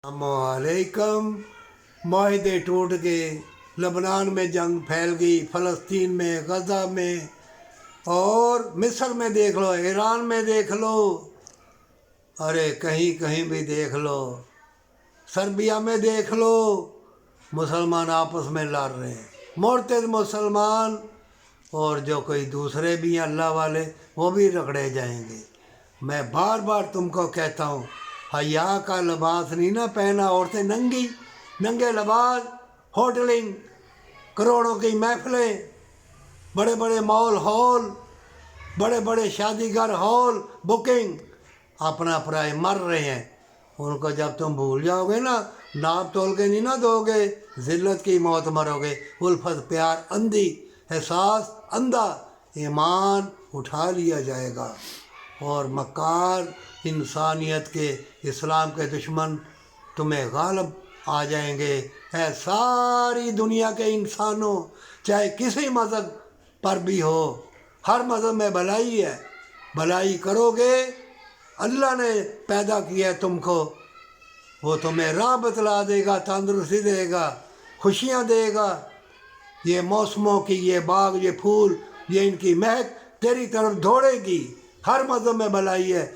अस्सलामुअलैकुम। माहिदे टूट गए, लबनान में जंग फैल गई, फ़लस्तीन में, गज़ा में, और मिस्र में देख लो, ईरान में देख लो, अरे कहीं कहीं भी देख लो, सर्बिया में देख लो, मुसलमान आपस में लड़ रहे हैं। मुर्तद मुसलमान और जो कोई दूसरे भी हैं अल्लाह वाले, वो भी रगड़े जाएंगे। मैं बार बार तुमको कहता हूँ, हया का लिबास नहीं ना पहना, औरतें नंगी, नंगे लिबास, होटलिंग, करोड़ों की महफिलें, बड़े बड़े मॉल हॉल, बड़े बड़े शादीगर हॉल, बुकिंग, अपना पराए मर रहे हैं। उनको जब तुम भूल जाओगे ना, नाप तोल के नहीं ना दोगे, ज़िल्लत की मौत मरोगे। उल्फत प्यार अंधी, एहसास अंधा, ईमान उठा लिया जाएगा। और मकार इंसानियत के, इस्लाम के दुश्मन तुम्हें गालब आ जाएंगे। है सारी दुनिया के इंसानों, चाहे किसी मज़हब पर भी हो, हर मज़हब में भलाई है। भलाई करोगे, अल्लाह ने पैदा किया है तुमको, वो तुम्हें राह बतला देगा, तंदुरुस्ती देगा, खुशियाँ देगा। ये मौसमों की, ये बाग, ये फूल, ये इनकी महक तेरी तरफ दौड़ेगी। हर मज़हब में भलाई है।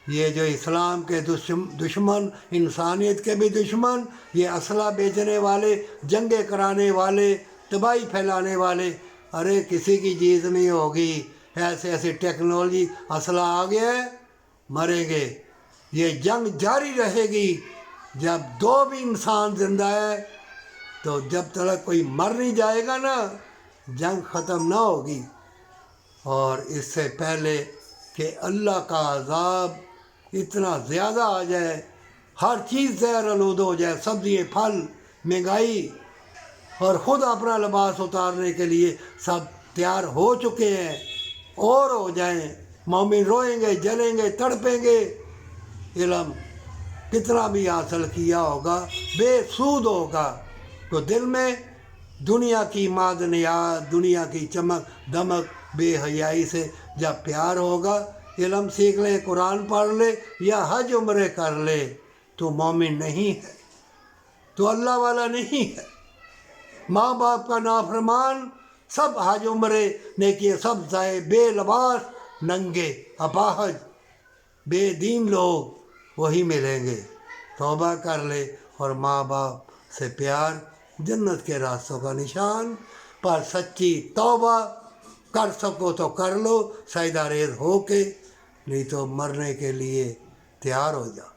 ये जो इस्लाम के दुश्मन, इंसानियत के भी दुश्मन, ये असला बेचने वाले, जंगे कराने वाले, तबाही फैलाने वाले, अरे किसी की चीज़ नहीं होगी। ऐसे ऐसे टेक्नोलॉजी, असला आ गया है, मरेंगे। ये जंग जारी रहेगी। जब दो भी इंसान जिंदा है, तो जब तक कोई मर नहीं जाएगा ना, जंग ख़त्म ना होगी। और इससे पहले कि अल्लाह का अज़ाब इतना ज़्यादा आ जाए, हर चीज़ ज़हर आलूद हो जाए, सब्ज़ी, फल, महंगाई, और ख़ुद अपना लिबास उतारने के लिए सब तैयार हो चुके हैं, और हो जाएं, मोमिन रोएंगे, जलेंगे, तड़पेंगे। इल्म कितना भी हासिल किया होगा बेसूद होगा। तो दिल में दुनिया की मादनियात, दुनिया की चमक दमक, बेहयाई से जब प्यार होगा, इल्म सीख ले, कुरान पढ़ ले, या हज उम्रे कर ले, तो मोमिन नहीं है, तो अल्लाह वाला नहीं है। माँ बाप का नाफरमान, सब हज उम्रे ने किए, सब जाए बेलबास, नंगे, अपाहज, बेदीन लोग वही मिलेंगे। तौबा कर ले, और माँ बाप से प्यार जन्नत के रास्तों का निशान। पर सच्ची तौबा कर सको तो कर लो, सजदा रेज़ हो के, नहीं तो मरने के लिए तैयार हो जाओ।